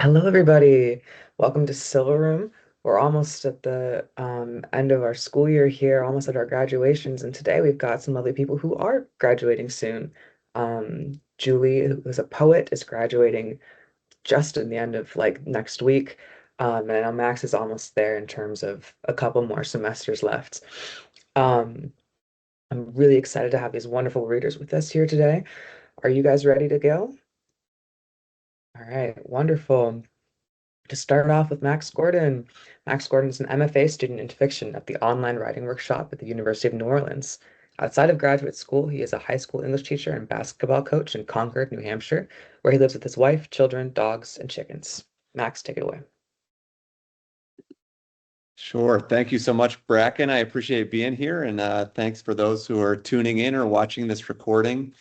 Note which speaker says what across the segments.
Speaker 1: Hello, everybody. Welcome to Silver Room. We're almost at the end of our school year here, almost at our graduations, and today we've got some lovely people who are graduating soon. Julie, who is a poet, is graduating just in the end of like next week, and I know Max is almost there in terms of a couple more semesters left. Um, I'm really excited to have these wonderful readers with us here today. Are you guys ready to go? All right, wonderful. To start off with Max Gordon. Max Gordon is an MFA student in fiction at the online writing workshop at the University of New Orleans. Outside of graduate school, he is a high school English teacher and basketball coach in Concord, New Hampshire, where he lives with his wife, children, dogs, and chickens. Max, take it away.
Speaker 2: Sure. Thank you so much, Bracken. I appreciate being here. And thanks for those who are tuning in or watching this recording.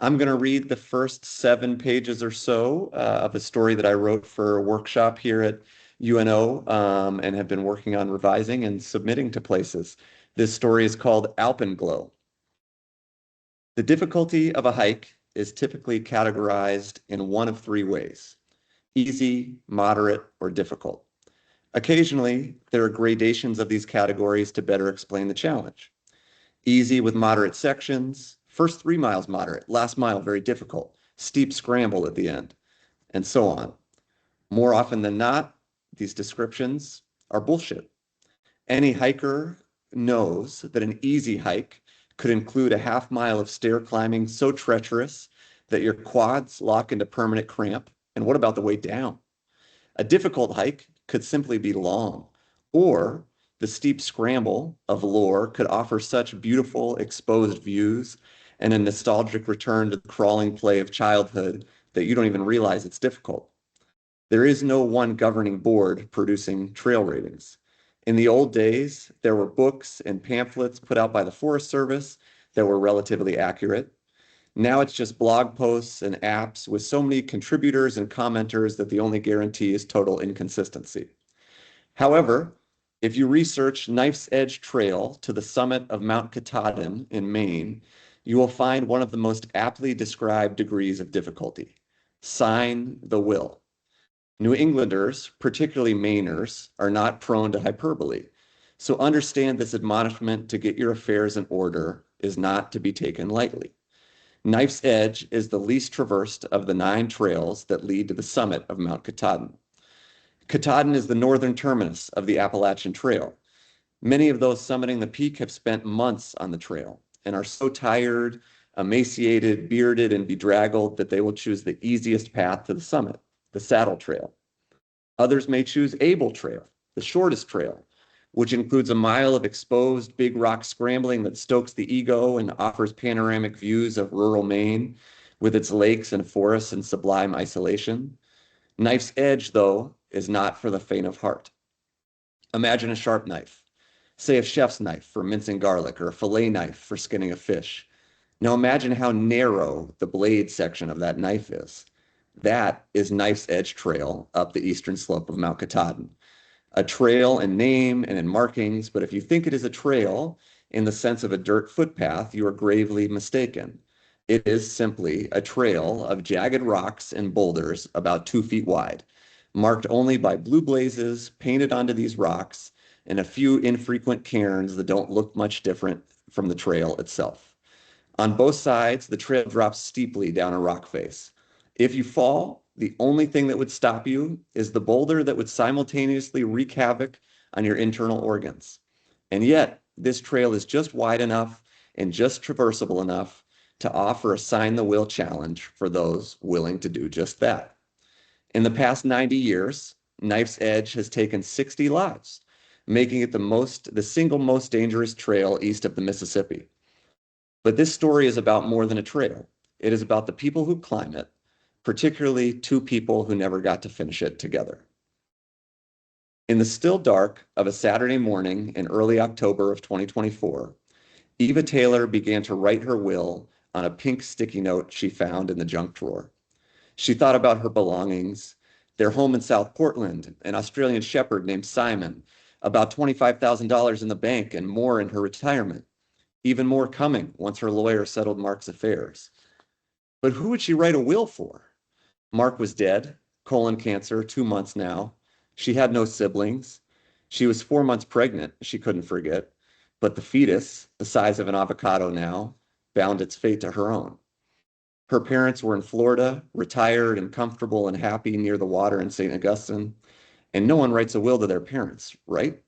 Speaker 2: I'm going to read the first 7 pages or so of a story that I wrote for a workshop here at UNO and have been working on revising and submitting to places. This story is called Alpenglow. The difficulty of a hike is typically categorized in one of three ways: easy, moderate, or difficult. Occasionally, there are gradations of these categories to better explain the challenge. Easy with moderate sections, first 3 miles moderate, last mile very difficult, steep scramble at the end, and so on. More often than not, these descriptions are bullshit. Any hiker knows that an easy hike could include a half mile of stair climbing so treacherous that your quads lock into permanent cramp. And what about the way down? A difficult hike could simply be long, or the steep scramble of lore could offer such beautiful exposed views and a nostalgic return to the crawling play of childhood that you don't even realize it's difficult. There is no one governing board producing trail ratings. In the old days, there were books and pamphlets put out by the Forest Service that were relatively accurate. Now it's just blog posts and apps with so many contributors and commenters that the only guarantee is total inconsistency. However, if you research Knife's Edge Trail to the summit of Mount Katahdin in Maine, you will find one of the most aptly described degrees of difficulty: sign the will. New Englanders, particularly Mainers, are not prone to hyperbole. So understand this admonishment to get your affairs in order is not to be taken lightly. Knife's Edge is the least traversed of the 9 trails that lead to the summit of Mount Katahdin. Katahdin is the northern terminus of the Appalachian Trail. Many of those summiting the peak have spent months on the trail and are so tired, emaciated, bearded, and bedraggled that they will choose the easiest path to the summit, the Saddle Trail. Others may choose Able Trail, the shortest trail, which includes a mile of exposed big rock scrambling that stokes the ego and offers panoramic views of rural Maine with its lakes and forests in sublime isolation. Knife's Edge, though, is not for the faint of heart. Imagine a sharp knife, say a chef's knife for mincing garlic or a fillet knife for skinning a fish. Now imagine how narrow the blade section of that knife is. That is Knife's Edge Trail up the eastern slope of Mount Katahdin. A trail in name and in markings, but if you think it is a trail in the sense of a dirt footpath, you are gravely mistaken. It is simply a trail of jagged rocks and boulders about 2 feet wide, marked only by blue blazes painted onto these rocks and a few infrequent cairns that don't look much different from the trail itself. On both sides, the trail drops steeply down a rock face. If you fall, the only thing that would stop you is the boulder that would simultaneously wreak havoc on your internal organs. And yet, this trail is just wide enough and just traversable enough to offer a sign the will challenge for those willing to do just that. In the past 90 years, Knife's Edge has taken 60 lives, making it the single most dangerous trail east of the Mississippi. But this story is about more than a trail. It is about the people who climb it, particularly 2 people who never got to finish it together. In the still dark of a Saturday morning in early October of 2024, Eva Taylor began to write her will on a pink sticky note she found in the junk drawer. She thought about her belongings, their home in South Portland, an Australian shepherd named Simon, about $25,000 in the bank and more in her retirement, even more coming once her lawyer settled Mark's affairs. But who would she write a will for? Mark was dead. colon cancer, 2 months now. She had no siblings. She was 4 months pregnant, she couldn't forget. But the fetus, the size of an avocado now, bound its fate to her own. Her parents were in Florida, retired and comfortable and happy near the water in St. Augustine. And no one writes a will to their parents, right?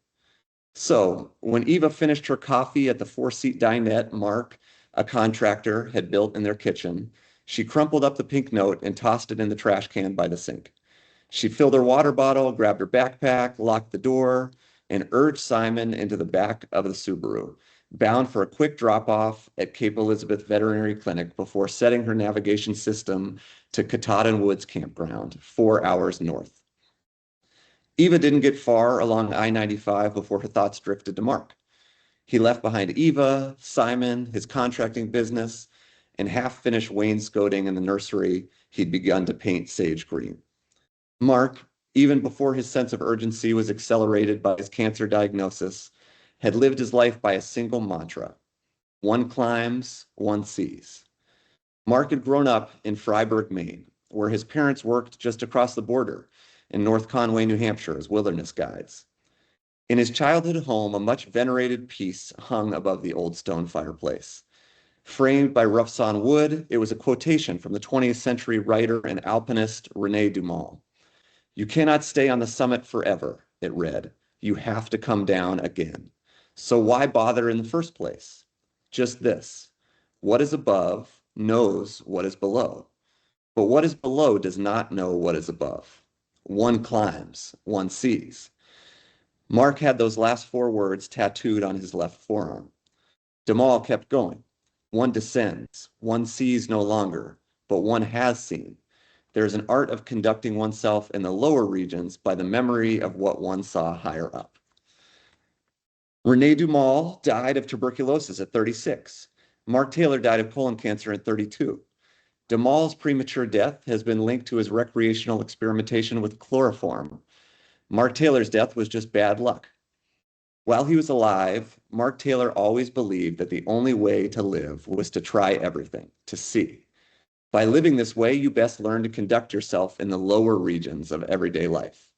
Speaker 2: So when Eva finished her coffee at the four-seat dinette Mark, a contractor, had built in their kitchen, she crumpled up the pink note and tossed it in the trash can by the sink. She filled her water bottle, grabbed her backpack, locked the door, and urged Simon into the back of the Subaru, bound for a quick drop-off at Cape Elizabeth Veterinary Clinic before setting her navigation system to Katahdin Woods Campground, 4 hours north. Eva didn't get far along I-95 before her thoughts drifted to Mark. He left behind Eva, Simon, his contracting business, and half-finished wainscoting in the nursery he'd begun to paint sage green. Mark, even before his sense of urgency was accelerated by his cancer diagnosis, had lived his life by a single mantra: one climbs, one sees. Mark had grown up in Fryeburg, Maine, where his parents worked just across the border in North Conway, New Hampshire, as wilderness guides. In his childhood home, a much venerated piece hung above the old stone fireplace. Framed by rough-sawn wood, it was a quotation from the 20th century writer and alpinist René Dumont. "You cannot stay on the summit forever," it read. "You have to come down again. So why bother in the first place? Just this: what is above knows what is below, but what is below does not know what is above. One climbs, one sees." Mark had those last 4 words tattooed on his left forearm. Dumont kept going. One descends, one sees no longer, but one has seen. There is an art of conducting oneself in the lower regions by the memory of what one saw higher up. René Dumont died of tuberculosis at 36. Mark Taylor died of colon cancer at 32. Dumont's premature death has been linked to his recreational experimentation with chloroform. Mark Taylor's death was just bad luck. While he was alive, Mark Taylor always believed that the only way to live was to try everything, to see. By living this way, you best learn to conduct yourself in the lower regions of everyday life.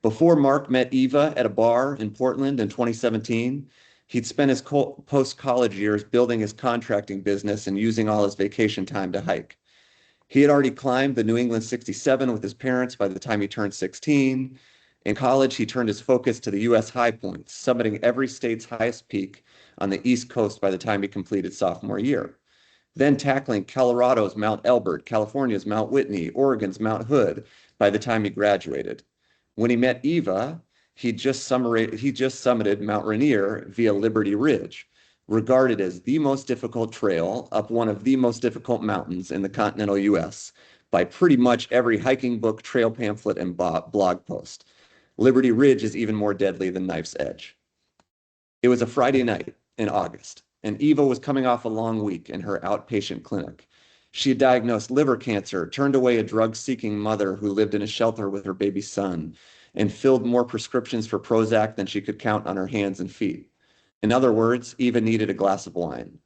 Speaker 2: Before Mark met Eva at a bar in Portland in 2017, he'd spent his post-college years building his contracting business and using all his vacation time to hike. He had already climbed the New England 67 with his parents by the time he turned 16. In college, he turned his focus to the U.S. high points, summiting every state's highest peak on the East Coast by the time he completed sophomore year. Then tackling Colorado's Mount Elbert, California's Mount Whitney, Oregon's Mount Hood by the time he graduated. When he met Eva, he just summited Mount Rainier via Liberty Ridge, regarded as the most difficult trail up one of the most difficult mountains in the continental U.S. by pretty much every hiking book, trail pamphlet, and blog post. Liberty Ridge is even more deadly than Knife's Edge. It was a Friday night in August, and Eva was coming off a long week in her outpatient clinic. She had diagnosed liver cancer, turned away a drug-seeking mother who lived in a shelter with her baby son, and filled more prescriptions for Prozac than she could count on her hands and feet. In other words, Eva needed a glass of wine.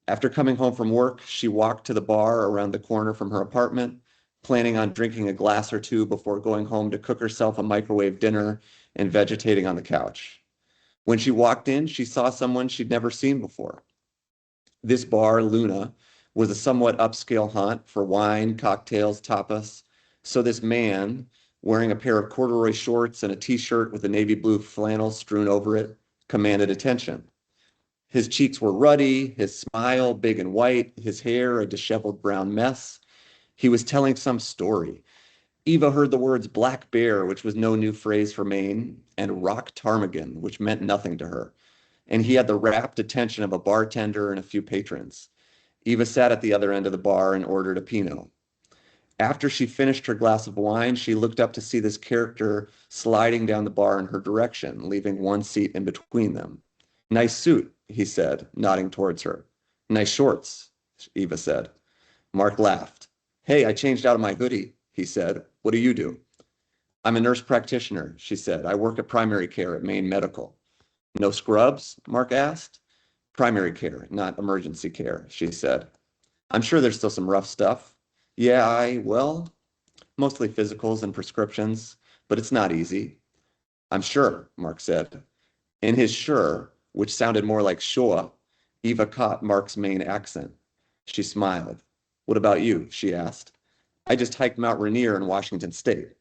Speaker 2: After coming home from work, she walked to the bar around the corner from her apartment, planning on drinking a glass or two before going home to cook herself a microwave dinner and vegetating on the couch. When she walked in, she saw someone she'd never seen before. This bar, Luna, was a somewhat upscale haunt for wine, cocktails, tapas. So this man, wearing a pair of corduroy shorts and a t-shirt with a navy blue flannel strewn over it, commanded attention. His cheeks were ruddy, his smile big and white, his hair a disheveled brown mess. He was telling some story. Eva heard the words Black Bear, which was no new phrase for Maine, and Rock Ptarmigan, which meant nothing to her. And he had the rapt attention of a bartender and a few patrons. Eva sat at the other end of the bar and ordered a Pinot. After she finished her glass of wine, she looked up to see this character sliding down the bar in her direction, leaving one seat in between them. "Nice suit," he said, nodding towards her. "Nice shorts," Eva said. Mark laughed. "Hey, I changed out of my hoodie," he said. "What do you do?" "I'm a nurse practitioner," she said. "I work at primary care at Maine Medical." "No scrubs?" Mark asked. "Primary care, not emergency care," she said. "I'm sure there's still some rough stuff." "Yeah, well, mostly physicals and prescriptions, but it's not easy. I'm sure, Mark said. In his sure, which sounded more like sure, Eva caught Mark's main accent. She smiled. What about you? She asked. I just hiked Mount Rainier in Washington State.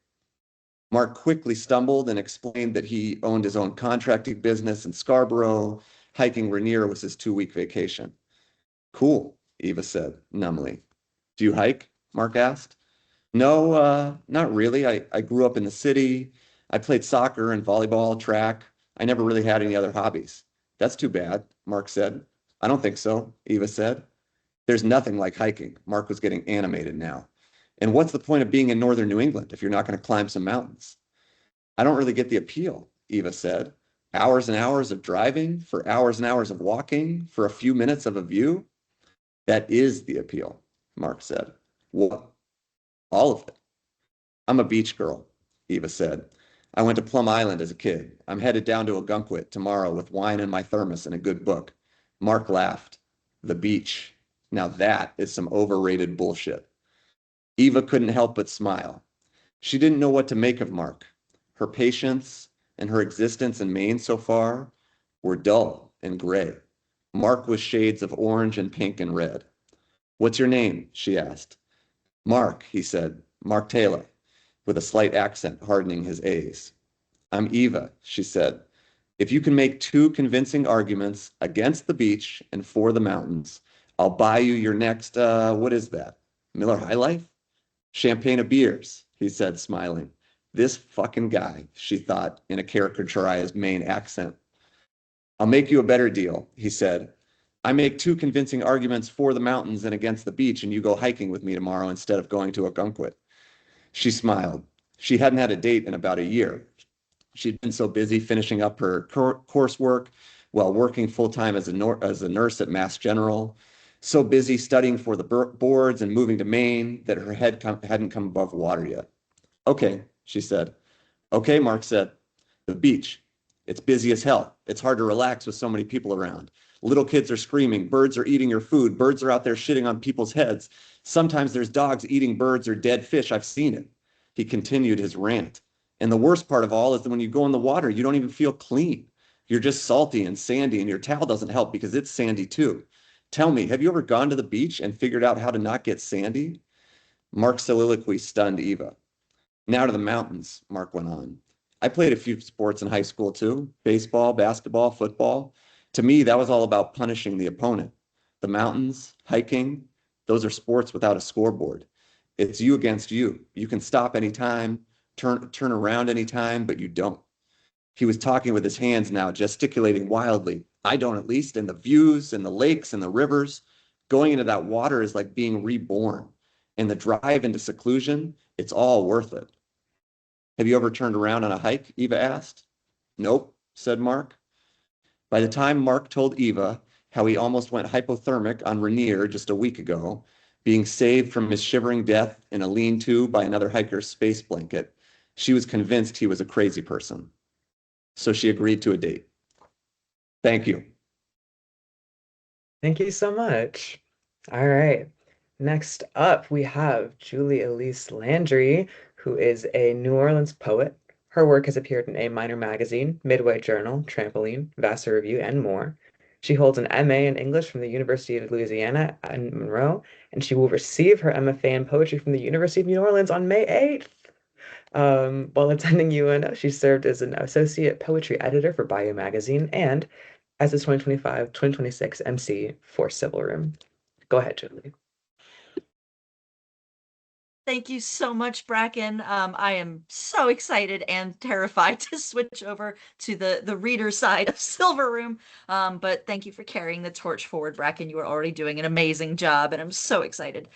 Speaker 2: Mark quickly stumbled and explained that he owned his own contracting business in Scarborough. Hiking Rainier was his 2-week vacation. Cool, Eva said numbly. Do you hike? Mark asked. No, not really. I grew up in the city. I played soccer and volleyball, track. I never really had any other hobbies. That's too bad, Mark said. I don't think so, Eva said. There's nothing like hiking. Mark was getting animated now. And what's the point of being in northern New England if you're not going to climb some mountains? I don't really get the appeal, Eva said. Hours and hours of driving, for hours and hours of walking, for a few minutes of a view. That is the appeal, Mark said. What? All of it. I'm a beach girl, Eva said. I went to Plum Island as a kid. I'm headed down to Ogunquit tomorrow with wine in my thermos and a good book. Mark laughed. The beach. Now that is some overrated bullshit. Eva couldn't help but smile. She didn't know what to make of Mark. Her patience and her existence in Maine so far were dull and gray. Mark was shades of orange and pink and red. What's your name? She asked. Mark, he said. Mark Taylor, with a slight accent hardening his A's. I'm Eva, she said. If you can make 2 convincing arguments against the beach and for the mountains, I'll buy you your next, what is that? Miller High Life? Champagne of beers, he said, smiling. This fucking guy, she thought in a caricaturized Maine accent. I'll make you a better deal, he said. I make 2 convincing arguments for the mountains and against the beach, and you go hiking with me tomorrow instead of going to Ogunquit. She smiled. She hadn't had a date in about a year. She'd been so busy finishing up her coursework while working full-time as a nurse at Mass General, so busy studying for the boards and moving to Maine that her head hadn't come above water yet. Okay, she said. Okay, Mark said. The beach. It's busy as hell. It's hard to relax with so many people around. Little kids are screaming. Birds are eating your food. Birds are out there shitting on people's heads. Sometimes there's dogs eating birds or dead fish. I've seen it. He continued his rant. And the worst part of all is that when you go in the water, you don't even feel clean. You're just salty and sandy, and your towel doesn't help because it's sandy too. Tell me, have you ever gone to the beach and figured out how to not get sandy? Mark's soliloquy stunned Eva. Now to the mountains, Mark went on. I played a few sports in high school too, baseball, basketball, football. To me, that was all about punishing the opponent. The mountains, hiking, those are sports without a scoreboard. It's you against you. You can stop anytime, turn around anytime, but you don't. He was talking with his hands now, gesticulating wildly. I don't, at least, and the views and the lakes and the rivers. Going into that water is like being reborn. And the drive into seclusion, it's all worth it. Have you ever turned around on a hike? Eva asked. Nope, said Mark. By the time Mark told Eva how he almost went hypothermic on Rainier just a week ago, being saved from his shivering death in a lean-to by another hiker's space blanket, she was convinced he was a crazy person. So she agreed to a date. Thank you.
Speaker 1: Thank you so much. All right. Next up, we have Julie Elise Landry, who is a New Orleans poet. Her work has appeared in A Minor Magazine, Midway Journal, Trampoline, Vassar Review, and more. She holds an MA in English from the University of Louisiana in Monroe, and she will receive her MFA in poetry from the University of New Orleans on May 8th. While attending UNO, she served as an associate poetry editor for Bayou Magazine and as the 2025-2026 MC for Civil Room. Go ahead, Julie.
Speaker 3: Thank you so much, Bracken. I am so excited and terrified to switch over to the reader side of Silver Room. But thank you for carrying the torch forward, Bracken. You are already doing an amazing job, and I'm so excited.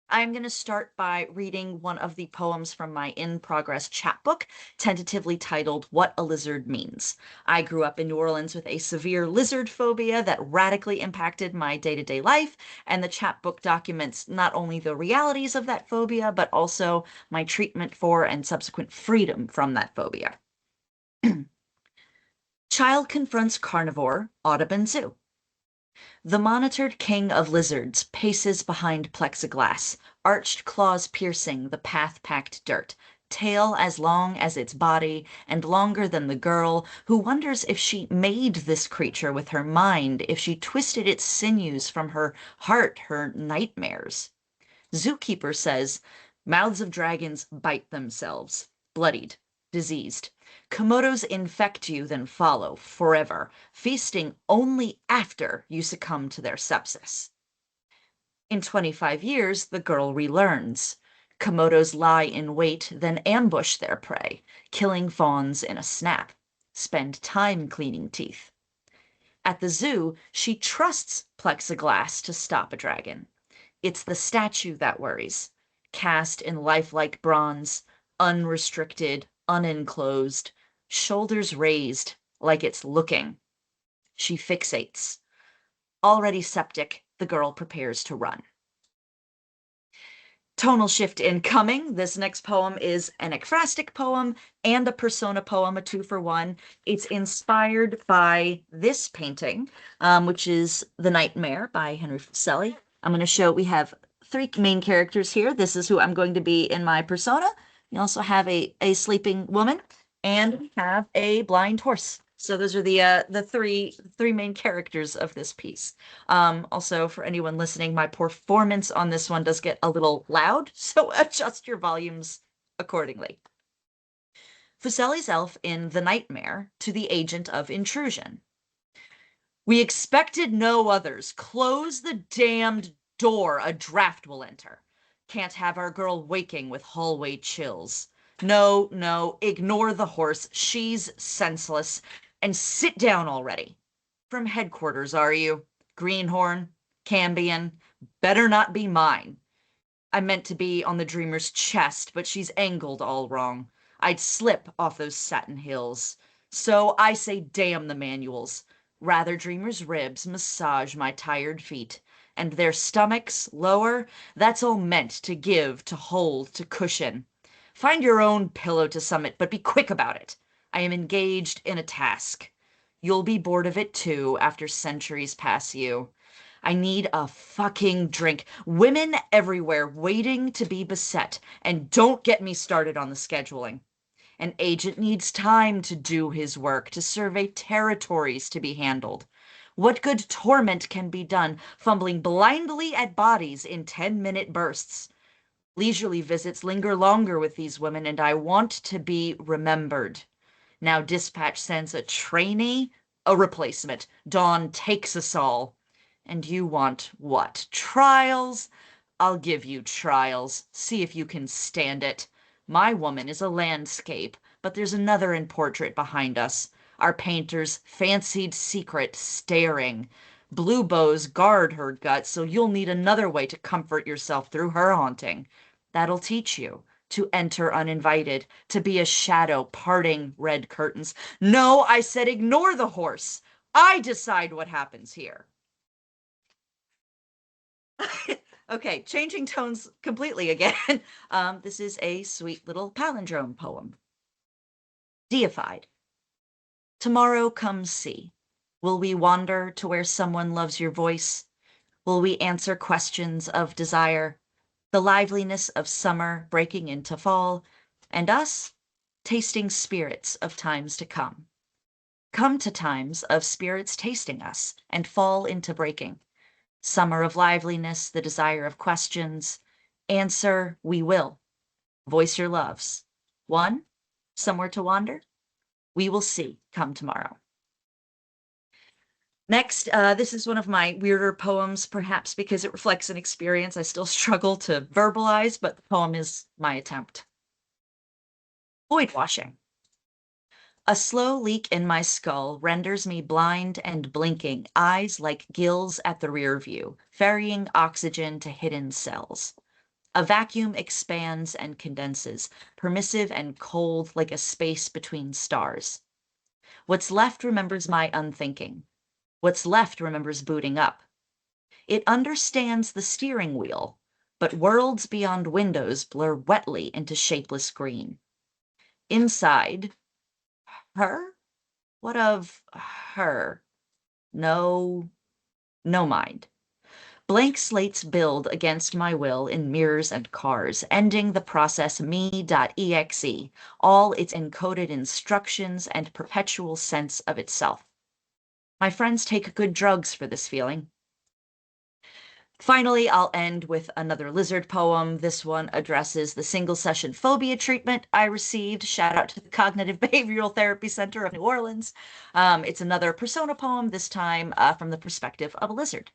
Speaker 3: I'm going to start by reading one of the poems from my in-progress chapbook, tentatively titled What a Lizard Means. I grew up in New Orleans with a severe lizard phobia that radically impacted my day-to-day life, and the chapbook documents not only the realities of that phobia, but also my treatment for and subsequent freedom from that phobia. Child confronts carnivore, Audubon Zoo. The monitored king of lizards paces behind plexiglass, arched claws piercing the path-packed dirt, tail as long as its body and longer than the girl, who wonders if she made this creature with her mind, if she twisted its sinews from her heart, her nightmares. Zookeeper says, mouths of dragons bite themselves, bloodied, diseased. Komodos infect you, then follow forever, feasting only after you succumb to their sepsis. In 25 years, the girl relearns. Komodos lie in wait, then ambush their prey, killing fawns in a snap. Spend time cleaning teeth. At the zoo, she trusts plexiglass to stop a dragon. It's the statue that worries, cast in lifelike bronze, unrestricted, unenclosed, shoulders raised, like it's looking. She fixates. Already septic, the girl prepares to run. Tonal shift incoming. This next poem is an ekphrastic poem and a persona poem, a 2-for-1. It's inspired by this painting, which is The Nightmare by Henry Fuseli. I'm going to show, we have 3 main characters here. This is who I'm going to be in my persona. You also have a sleeping woman, and we have a blind horse. So those are the three main characters of this piece. Also, for anyone listening, my performance on this one does get a little loud, so adjust your volumes accordingly. Fuseli's elf in The Nightmare to the agent of intrusion. We expected no others. Close the damned door, a draft will enter. Can't have our girl waking with hallway chills. No, no, ignore the horse. She's senseless. And sit down already. From headquarters, are you? Greenhorn? Cambion? Better not be mine. I meant to be on the dreamer's chest, but she's angled all wrong. I'd slip off those satin hills. So I say damn the manuals. Rather dreamer's ribs massage my tired feet. And their stomachs, lower, that's all meant to give, to hold, to cushion. Find your own pillow to summit, but be quick about it. I am engaged in a task. You'll be bored of it too after centuries pass you. I need a fucking drink. Women everywhere waiting to be beset. And don't get me started on the scheduling. An agent needs time to do his work, to survey territories to be handled. What good torment can be done fumbling blindly at bodies in 10-minute bursts? Leisurely visits linger longer with these women, and I want to be remembered. Now dispatch sends a trainee, a replacement. Dawn takes us all. And you want what? Trials? I'll give you trials. See if you can stand it. My woman is a landscape, but there's another in portrait behind us. Our painter's fancied secret staring. Blue bows guard her guts, so you'll need another way to comfort yourself through her haunting. That'll teach you to enter uninvited, to be a shadow parting red curtains. No, I said ignore the horse. I decide what happens here. Okay, changing tones completely again. This is a sweet little palindrome poem. Deified. Tomorrow come see. Will we wander to where someone loves your voice? Will we answer questions of desire? The liveliness of summer breaking into fall, and us tasting spirits of times to come. Come to times of spirits tasting us, and fall into breaking. Summer of liveliness, the desire of questions. Answer, we will. Voice your loves. One, somewhere to wander? We will see come tomorrow. Next, this is one of my weirder poems, perhaps because it reflects an experience I still struggle to verbalize, but the poem is my attempt. Void washing. A slow leak in my skull renders me blind and blinking, eyes like gills at the rear view, ferrying oxygen to hidden cells. A vacuum expands and condenses, permissive and cold like a space between stars. What's left remembers my unthinking. What's left remembers booting up. It understands the steering wheel, but worlds beyond windows blur wetly into shapeless green. Inside, her? What of her? No, No mind. Blank slates build against my will in mirrors and cars, ending the process me.exe, all its encoded instructions and perpetual sense of itself. My friends take good drugs for this feeling. Finally, I'll end with another lizard poem. This one addresses the single session phobia treatment I received. Shout out to the Cognitive Behavioral Therapy Center of New Orleans. It's another persona poem, this time from the perspective of a lizard.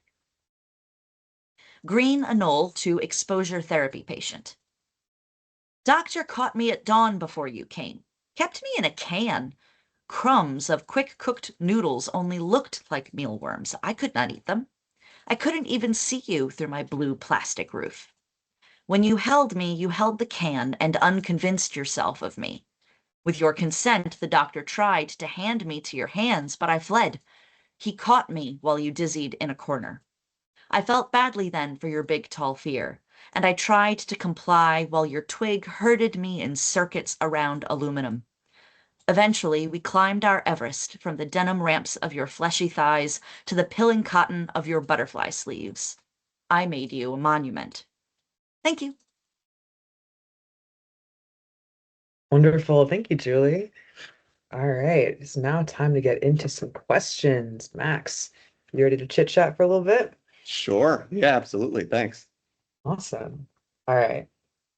Speaker 3: Green Anole to exposure therapy patient. Doctor caught me at dawn before you came. Kept me in a can. Crumbs of quick-cooked noodles only looked like mealworms. I could not eat them. I couldn't even see you through my blue plastic roof. When you held me, you held the can and unconvinced yourself of me. With your consent, the doctor tried to hand me to your hands, but I fled. He caught me while you dizzied in a corner. I felt badly then for your big tall fear, and I tried to comply while your twig herded me in circuits around aluminum. Eventually, we climbed our Everest from the denim ramps of your fleshy thighs to the pilling cotton of your butterfly sleeves. I made you a monument. Thank you.
Speaker 1: Wonderful. Thank you, Julie. All right. It's now time to get into some questions. Max, you ready to chit chat for a little bit?
Speaker 2: Sure. Yeah, absolutely. Thanks.
Speaker 1: Awesome. All right.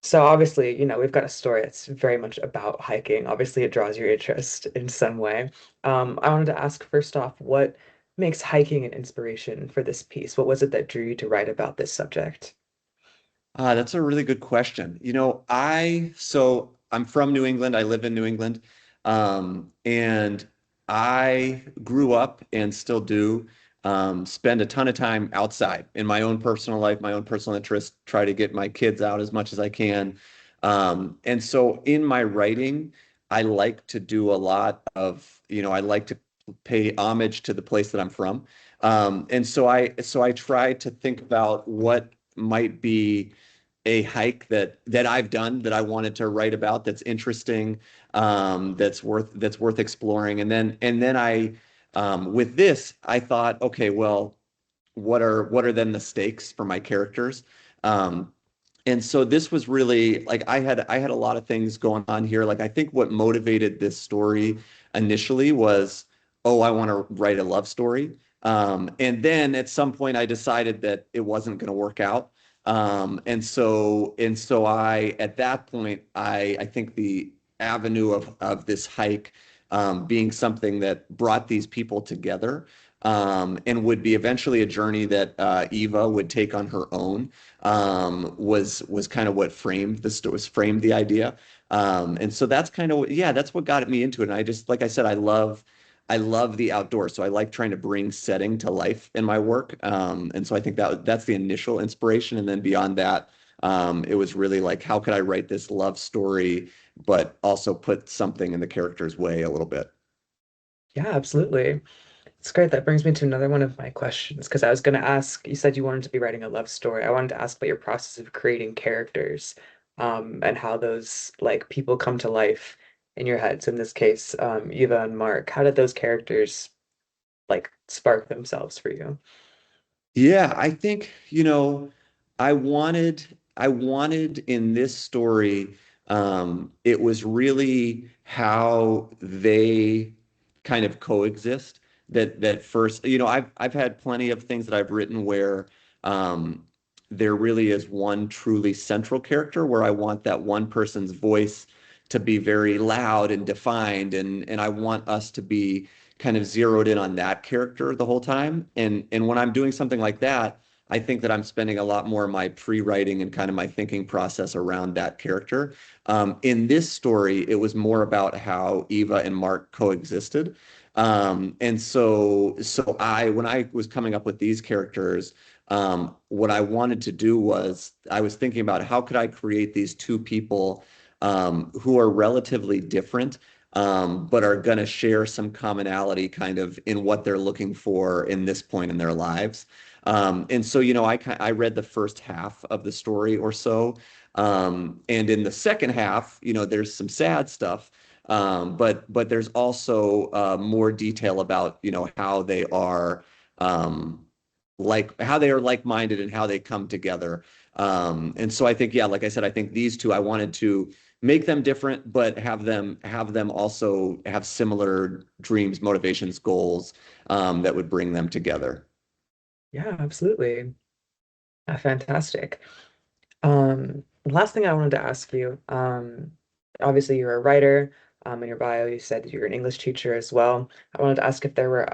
Speaker 1: So obviously, we've got a story that's very much about hiking. Obviously, it draws your interest in some way. I wanted to ask first off, what makes hiking an inspiration for this piece? What was it that drew you to write about this subject?
Speaker 2: That's a really good question. So I'm from New England. I live in New England. And I grew up and still do spend a ton of time outside in my own personal life, my own personal interest, try to get my kids out as much as I can. And so in my writing, I like to do a lot of, I like to pay homage to the place that I'm from. And so I try to think about what might be a hike that I've done that I wanted to write about that's interesting, that's worth exploring. And then I with this I thought, okay, well, what are then the stakes for my characters? Um, and so this was really like I had a lot of things going on here. Like I think what motivated this story initially was, oh, I want to write a love story. And then at some point I decided that it wasn't going to work out. And so I at that point I think the avenue of this hike being something that brought these people together and would be eventually a journey that Eva would take on her own was kind of what framed the idea. And so that's kind of yeah, that's what got me into it. And I just like I said, I love the outdoors, so I like trying to bring setting to life in my work. And so I think that's the initial inspiration, and then beyond that, it was really like how could I write this love story, but also put something in the character's way a little bit.
Speaker 1: Yeah, absolutely. It's great. That brings me to another one of my questions because I was going to ask, you said you wanted to be writing a love story. I wanted to ask about your process of creating characters, and how those like people come to life in your head. So in this case, Eva and Mark, how did those characters like spark themselves for you?
Speaker 2: Yeah, I think, I wanted in this story, it was really how they kind of coexist. That first, I've had plenty of things that I've written where um there really is one truly central character where I want that one person's voice to be very loud and defined, and I want us to be kind of zeroed in on that character the whole time. And when I'm doing something like that, I think that I'm spending a lot more of my pre-writing and kind of my thinking process around that character. In this story, it was more about how Eva and Mark coexisted. And so when I was coming up with these characters, what I wanted to do was I was thinking about how could I create these two people who are relatively different, but are going to share some commonality kind of in what they're looking for in this point in their lives. And so, I read the first half of the story or so. And in the second half, there's some sad stuff. But there's also more detail about, how they are, um, like-minded and how they come together. And so I think, yeah, like I said, I think these two, I wanted to make them different, but have them also have similar dreams, motivations, goals, that would bring them together.
Speaker 1: Yeah, absolutely. Fantastic. Last thing I wanted to ask you, obviously you're a writer, in your bio you said that you're an English teacher as well. I wanted to ask if there were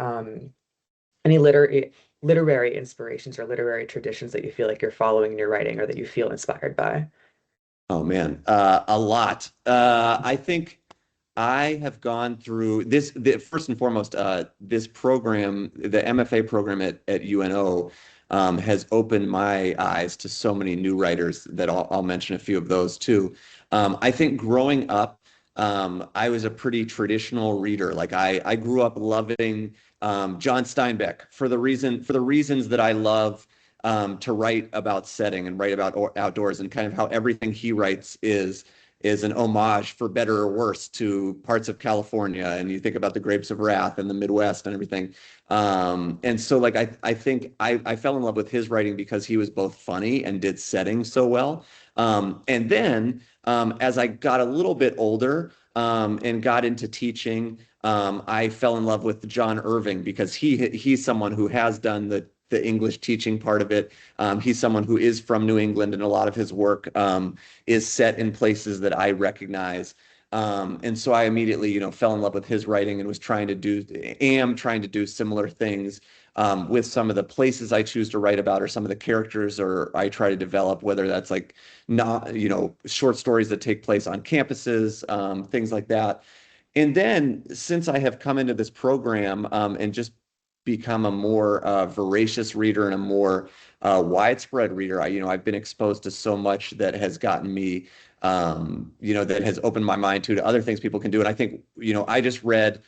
Speaker 1: any literary inspirations or literary traditions that you feel like you're following in your writing or that you feel inspired by.
Speaker 2: Oh man, a lot. I think I have gone through first and foremost, this program, the MFA program at UNO, has opened my eyes to so many new writers that I'll mention a few of those too. I think growing up, I was a pretty traditional reader. Like I grew up loving John Steinbeck for the reasons that I love to write about setting and write about outdoors, and kind of how everything he writes is an homage, for better or worse, to parts of California. And you think about the Grapes of Wrath and the Midwest and everything. And so like I think I fell in love with his writing because he was both funny and did setting so well. And then as I got a little bit older, and got into teaching, I fell in love with John Irving because he's someone who has done the English teaching part of it. He's someone who is from New England, and a lot of his work is set in places that I recognize. And so I immediately, fell in love with his writing and am trying to do similar things with some of the places I choose to write about, or some of the characters, or I try to develop, whether that's like not, short stories that take place on campuses, things like that. And then since I have come into this program, and just become a more voracious reader and a more widespread reader, I've been exposed to so much that has gotten me, that has opened my mind to other things people can do. And I think, I just read,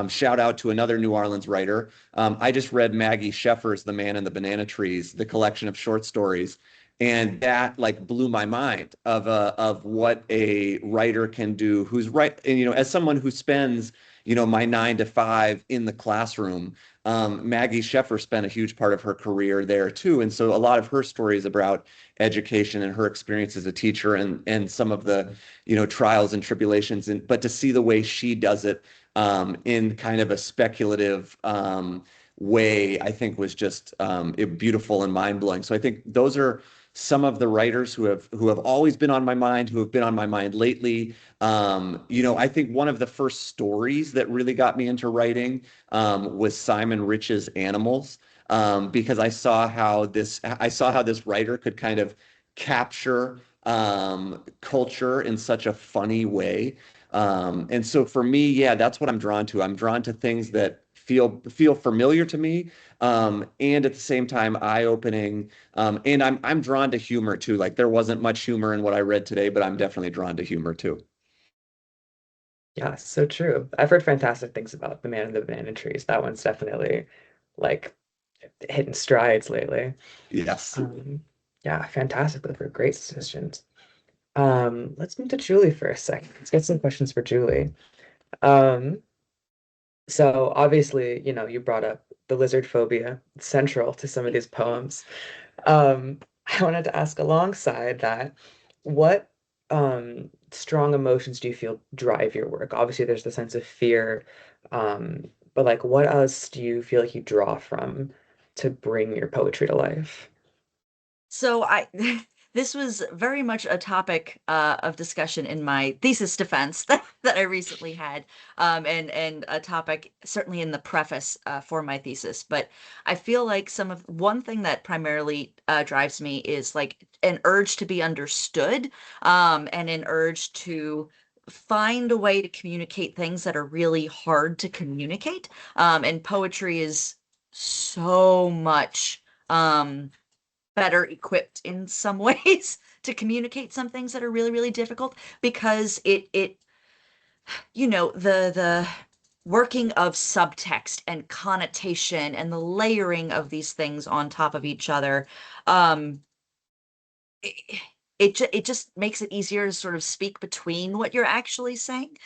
Speaker 2: shout out to another New Orleans writer. I just read Maggie Sheffer's The Man in the Banana Trees, the collection of short stories. And that like blew my mind of what a writer can do who's right. And, as someone who spends, my 9 to 5 in the classroom, Maggie Sheffer spent a huge part of her career there too. And so a lot of her stories about education and her experience as a teacher, and some of the, trials and tribulations, but to see the way she does it, in kind of a speculative, way, I think was just beautiful and mind blowing. So I think those are some of the writers who have always been on my mind, who have been on my mind lately. I think one of the first stories that really got me into writing was Simon Rich's Animals, because I saw how this writer could kind of capture culture in such a funny way. And so for me, yeah, that's what I'm drawn to. I'm drawn to things that feel familiar to me, and at the same time eye-opening. And I'm drawn to humor too. Like there wasn't much humor in what I read today, but I'm definitely drawn to humor too.
Speaker 1: Yeah, so true. I've heard fantastic things about The Man in the Banana Trees. That one's definitely like hitting strides lately.
Speaker 2: Yes.
Speaker 1: Um, yeah, fantastic. Those were great suggestions. Let's move to Julie for a second. Let's get some questions for Julie. Um, so obviously, you brought up the lizard phobia, it's central to some of these poems. Um, I wanted to ask alongside that, what strong emotions do you feel drive your work? Obviously, there's the sense of fear, but like what else do you feel like you draw from to bring your poetry to life?
Speaker 3: So this was very much a topic of discussion in my thesis defense that I recently had, and a topic certainly in the preface for my thesis. But I feel like one thing that primarily drives me is like an urge to be understood, and an urge to find a way to communicate things that are really hard to communicate. And poetry is so much. Better equipped in some ways to communicate some things that are really, really difficult, because the working of subtext and connotation and the layering of these things on top of each other, um it, it just makes it easier to sort of speak between what you're actually saying.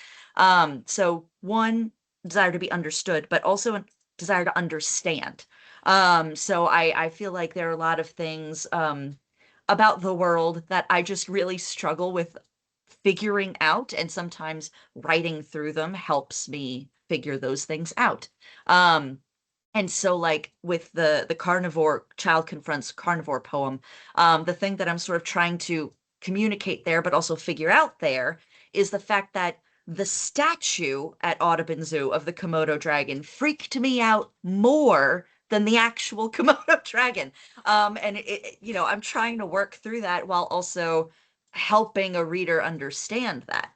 Speaker 3: So one, desire to be understood, but also a desire to understand. So I feel like there are a lot of things about the world that I just really struggle with figuring out, and sometimes writing through them helps me figure those things out. Um, and so like with the carnivore child confronts carnivore poem, the thing that I'm sort of trying to communicate there, but also figure out there, is the fact that the statue at Audubon Zoo of the Komodo dragon freaked me out more than the actual Komodo dragon. And I'm trying to work through that while also helping a reader understand that.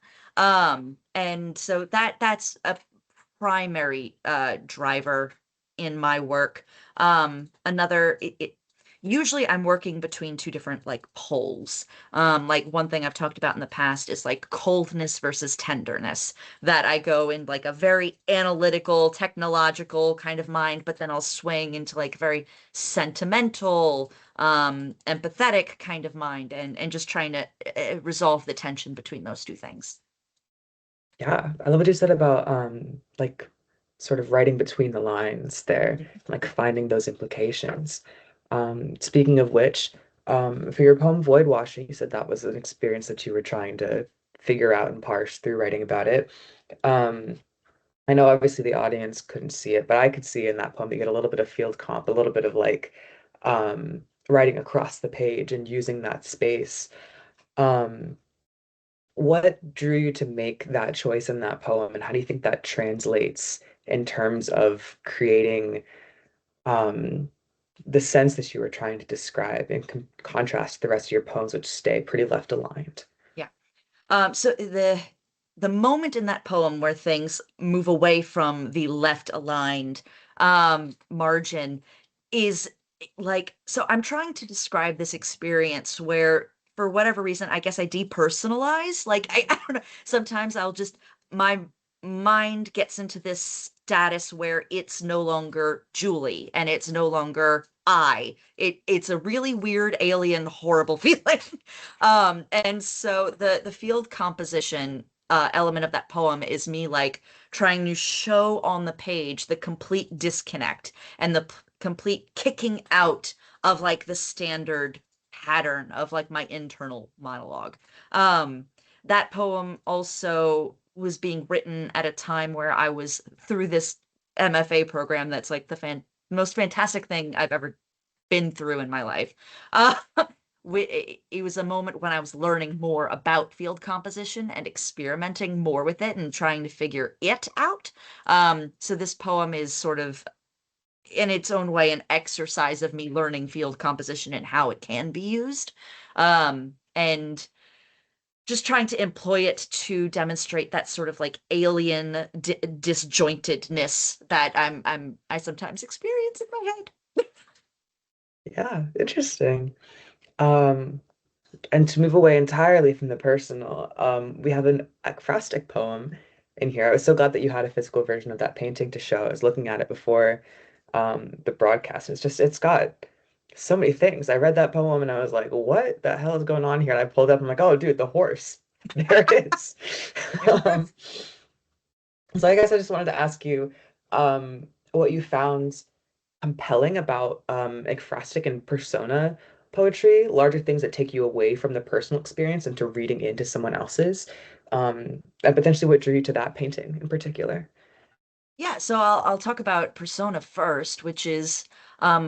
Speaker 3: And so that's a primary driver in my work. Another, usually I'm working between two different like poles. Like one thing I've talked about in the past is like coldness versus tenderness, that I go in like a very analytical, technological kind of mind, but then I'll swing into like very sentimental, empathetic kind of mind, and just trying to resolve the tension between those two things.
Speaker 1: Yeah, I love what you said about like sort of writing between the lines there, like finding those implications. Speaking of which, for your poem Void Washing, you said that was an experience that you were trying to figure out and parse through writing about it. Um, I know obviously the audience couldn't see it, but I could see in that poem you get a little bit of field comp, a little bit of like writing across the page and using that space. Um, what drew you to make that choice in that poem, and how do you think that translates in terms of creating um, the sense that you were trying to describe in contrast to the rest of your poems, which stay pretty left aligned?
Speaker 3: Yeah. So the moment in that poem where things move away from the left aligned margin is like, so I'm trying to describe this experience where for whatever reason, I guess I depersonalize. Like I don't know, sometimes I'll just my mind gets into this status where it's no longer Julie and it's no longer I. It's a really weird, alien, horrible feeling. And so the field composition element of that poem is me like trying to show on the page the complete disconnect and the complete kicking out of like the standard pattern of like my internal monologue. Um, that poem also was being written at a time where I was through this MFA program that's like the most fantastic thing I've ever been through in my life. Uh, it was a moment when I was learning more about field composition and experimenting more with it and trying to figure it out. So this poem is sort of, in its own way, an exercise of me learning field composition and how it can be used. And just trying to employ it to demonstrate that sort of like alien disjointedness that I sometimes experience in my head.
Speaker 1: Yeah, interesting. Um, and to move away entirely from the personal, we have an ekphrastic poem in here. I was so glad that you had a physical version of that painting to show. I was looking at it before the broadcast. It's got so many things. I read that poem and I was like, what the hell is going on here? And I pulled up, I'm like, oh, dude, the horse. There it is. Um, so I guess I just wanted to ask you what you found compelling about ekphrastic and persona poetry, larger things that take you away from the personal experience into reading into someone else's, and potentially what drew you to that painting in particular.
Speaker 3: Yeah, so I'll talk about persona first, which is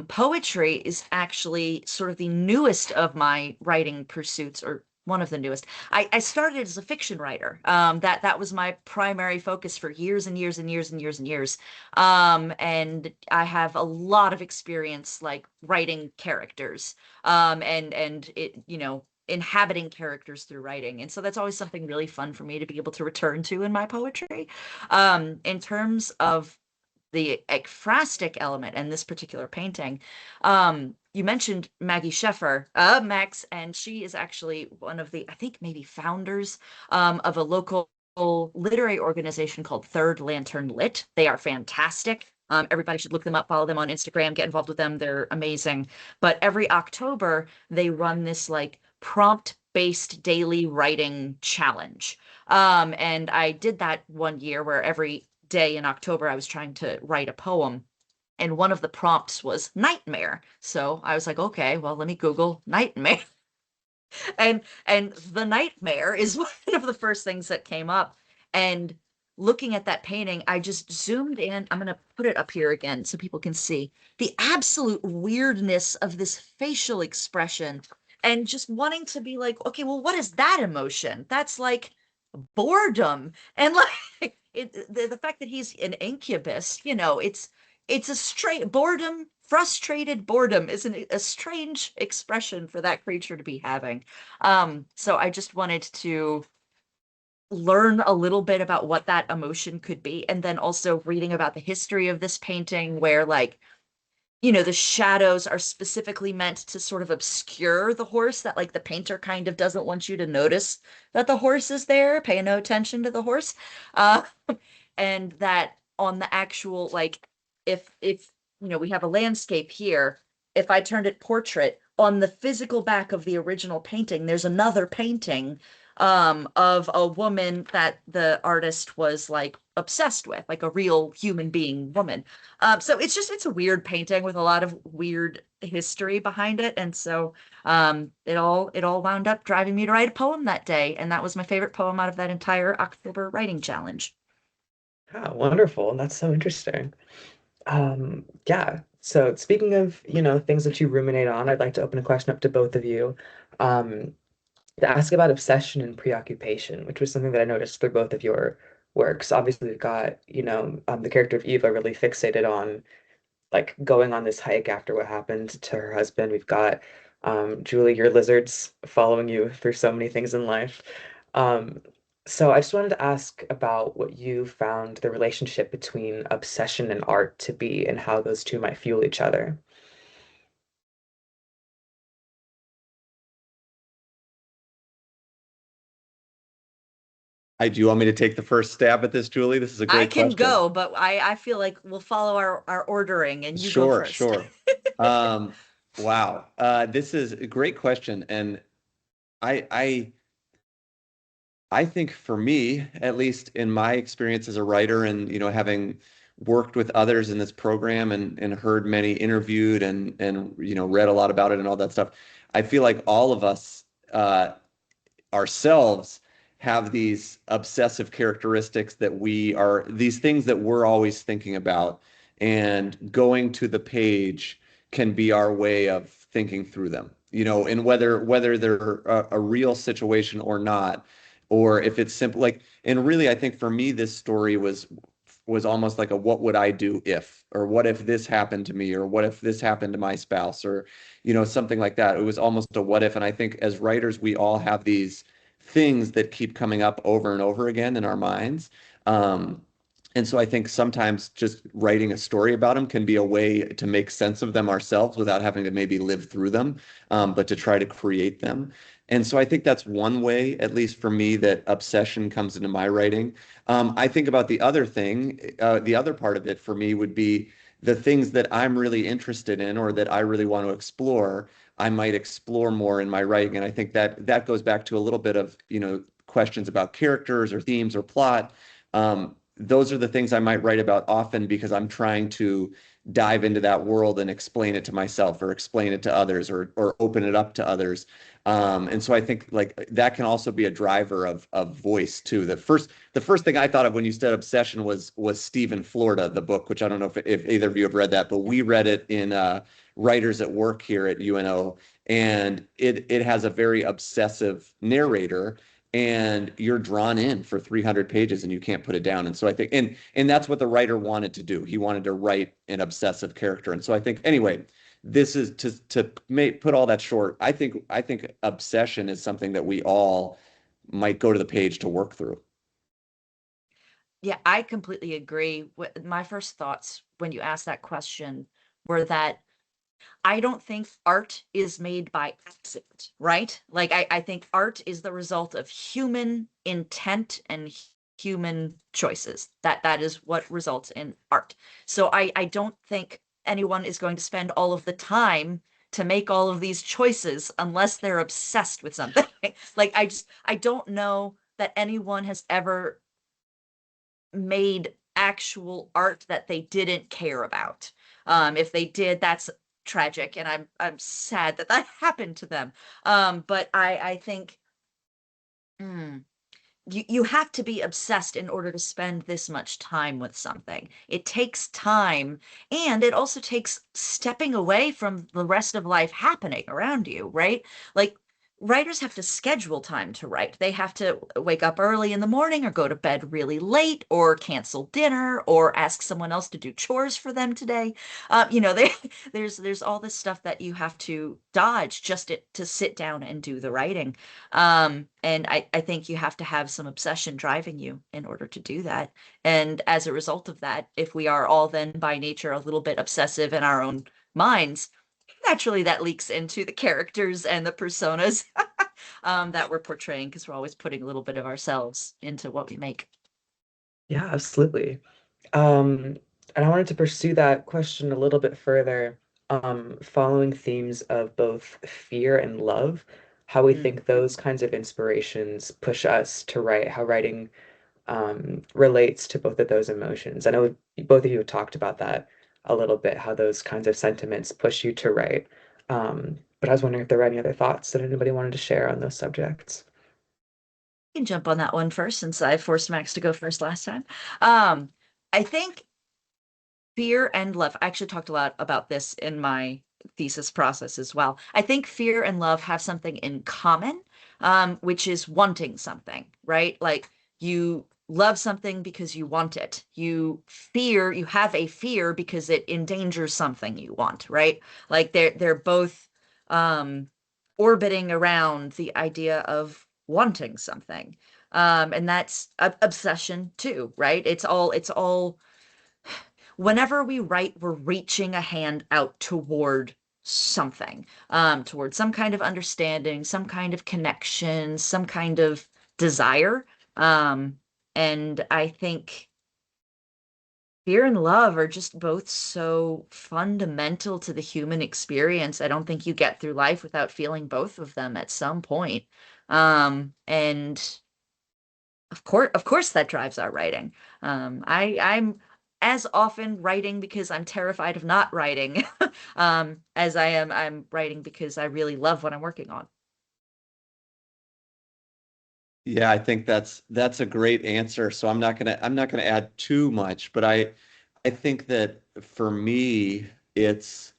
Speaker 3: poetry is actually sort of the newest of my writing pursuits, or one of the newest. I started as a fiction writer. That was my primary focus for years and years and years and years and years. And I have a lot of experience like writing characters, and inhabiting characters through writing. And so that's always something really fun for me to be able to return to in my poetry. In terms of the ekphrastic element in this particular painting, you mentioned Maggie Sheffer, Max, and she is actually one of the, I think, maybe founders of a local literary organization called Third Lantern Lit. They are fantastic. Everybody should look them up, follow them on Instagram, get involved with them. They're amazing. But every October, they run this like prompt-based daily writing challenge. And I did that one year where every day in October I was trying to write a poem. And one of the prompts was nightmare. So I was like, okay, well, let me Google nightmare. And the nightmare is one of the first things that came up. And looking at that painting, I just zoomed in. I'm going to put it up here again so people can see the absolute weirdness of this facial expression, and just wanting to be like, okay, well, what is that emotion? That's like boredom. And like the fact that he's an incubus, it's a straight boredom. Frustrated boredom is a strange expression for that creature to be having. So I just wanted to learn a little bit about what that emotion could be, and then also reading about the history of this painting, where like, the shadows are specifically meant to sort of obscure the horse, that like the painter kind of doesn't want you to notice that the horse is there, pay no attention to the horse. Uh, and that on the actual, like, if we have a landscape here, if I turned it portrait, on the physical back of the original painting, there's another painting of a woman that the artist was like obsessed with, like a real human being woman. So it's a weird painting with a lot of weird history behind it. And so it all wound up driving me to write a poem that day. And that was my favorite poem out of that entire October writing challenge.
Speaker 1: Ah, wonderful. That's so interesting. Yeah. So speaking of, things that you ruminate on, I'd like to open a question up to both of you. Um, to ask about obsession and preoccupation, which was something that I noticed through both of your works. Obviously, we've got, the character of Eva really fixated on like going on this hike after what happened to her husband. We've got Julie, your lizards following you through so many things in life. Um, so I just wanted to ask about what you found the relationship between obsession and art to be and how those two might fuel each other.
Speaker 2: Do you want me to take the first stab at this, Julie? This is a
Speaker 3: I
Speaker 2: great
Speaker 3: can
Speaker 2: question.
Speaker 3: go, but I feel like we'll follow our ordering, and you go
Speaker 2: Sure,
Speaker 3: first.
Speaker 2: sure. Wow. This is a great question. And I, I, I think for me, at least in my experience as a writer and, having worked with others in this program and heard many interviewed and, read a lot about it and all that stuff, I feel like all of us, ourselves have these obsessive characteristics that we are these things that we're always thinking about, and going to the page can be our way of thinking through them, and whether they're a real situation or not, or if it's simple, like, and really I think for me this story was almost like a what would I do if, or what if this happened to me, or what if this happened to my spouse, or something like that. It was almost a what if. And I think as writers, we all have these things that keep coming up over and over again in our minds. Um, and so I think sometimes just writing a story about them can be a way to make sense of them ourselves without having to maybe live through them, but to try to create them. And so I think that's one way, at least for me, that obsession comes into my writing. I think about the other thing, the other part of it for me would be the things that I'm really interested in or that I really want to explore. I might explore more in my writing. And I think that goes back to a little bit of, questions about characters or themes or plot. Those are the things I might write about often because I'm trying to dive into that world and explain it to myself or explain it to others or open it up to others. And so I think like that can also be a driver of voice too. The first thing I thought of when you said obsession was Stephen Florida, the book, which I don't know if either of you have read that, but we read it in Writers at Work here at UNO, and it has a very obsessive narrator, and you're drawn in for 300 pages and you can't put it down. And so I think, and that's what the writer wanted to do. He wanted to write an obsessive character. And so I think, anyway, this is put all that short. I think obsession is something that we all might go to the page to work through.
Speaker 3: Yeah, I completely agree. My first thoughts when you asked that question were that I don't think art is made by accident, right? Like I think art is the result of human intent and human choices. That is what results in art. So I don't think anyone is going to spend all of the time to make all of these choices unless they're obsessed with something. Like I don't know that anyone has ever made actual art that they didn't care about. If they did, that's tragic, and I'm sad that that happened to them. But I think. Mm, you have to be obsessed in order to spend this much time with something. It takes time, and it also takes stepping away from the rest of life happening around you, right? Like writers have to schedule time to write. They have to wake up early in the morning or go to bed really late or cancel dinner or ask someone else to do chores for them today. They there's all this stuff that you have to dodge just to sit down and do the writing. And I think you have to have some obsession driving you in order to do that. And as a result of that, if we are all then by nature a little bit obsessive in our own minds, naturally that leaks into the characters and the personas that we're portraying because we're always putting a little bit of ourselves into what we make.
Speaker 1: Yeah, absolutely. Um, and I wanted to pursue that question a little bit further, following themes of both fear and love, how we
Speaker 3: Mm.
Speaker 1: think those kinds of inspirations push us to write, how writing relates to both of those emotions. I know both of you have talked about that a little bit, how those kinds of sentiments push you to write. But I was wondering if there were any other thoughts that anybody wanted to share on those subjects.
Speaker 3: I can jump on that one first since I forced Max to go first last time. Um, I think fear and love. I actually talked a lot about this in my thesis process as well. I think fear and love have something in common, which is wanting something, right? Like you love something because you want it. You have a fear because it endangers something you want, right? Like they're both um orbiting around the idea of wanting something. And that's obsession too, right? It's all whenever we write, we're reaching a hand out toward something, toward some kind of understanding, some kind of connection, some kind of desire. Um, and I think fear and love are just both so fundamental to the human experience. I don't think you get through life without feeling both of them at some point. And of course, that drives our writing. I'm as often writing because I'm terrified of not writing, as I'm writing because I really love what I'm working on.
Speaker 2: Yeah, I think that's a great answer. So I'm not gonna add too much, but I think that for me, it's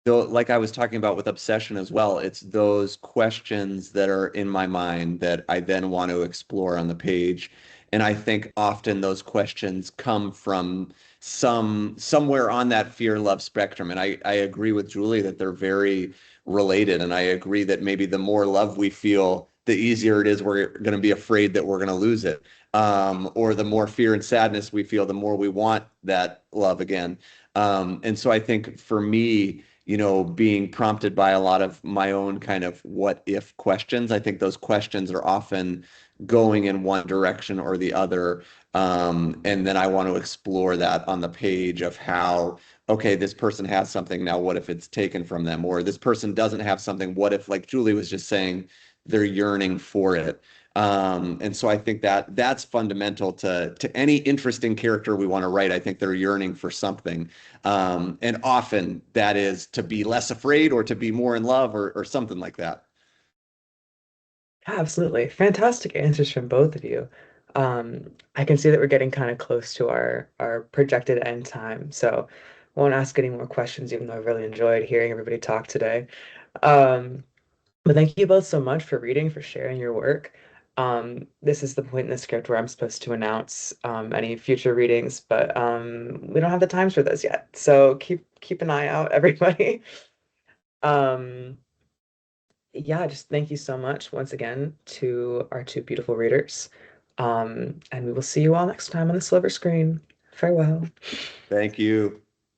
Speaker 2: though, like I was talking about with obsession as well, it's those questions that are in my mind that I then want to explore on the page. And I think often those questions come from somewhere on that fear-love spectrum. And I agree with Julie that they're very related. And I agree that maybe the more love we feel, the easier it is we're going to be afraid that we're going to lose it. Or the more fear and sadness we feel, the more we want that love again. And so I think for me, being prompted by a lot of my own kind of what if questions. I think those questions are often going in one direction or the other. And then I want to explore that on the page of how, okay, this person has something. Now, what if it's taken from them? Or this person doesn't have something. What if, like Julie was just saying, they're yearning for it? And so I think that that's fundamental to any interesting character we want to write. I think they're yearning for something. And often that is to be less afraid or to be more in love or something like that.
Speaker 1: Yeah, absolutely. Fantastic answers from both of you. I can see that we're getting kind of close to our projected end time, so I won't ask any more questions, even though I really enjoyed hearing everybody talk today. Um, but thank you both so much for reading, for sharing your work. This is the point in the script where I'm supposed to announce any future readings, but we don't have the times for those yet. So keep an eye out, everybody. Um, yeah, just thank you so much once again to our two beautiful readers. And we will see you all next time on the silver screen. Farewell.
Speaker 2: Thank you.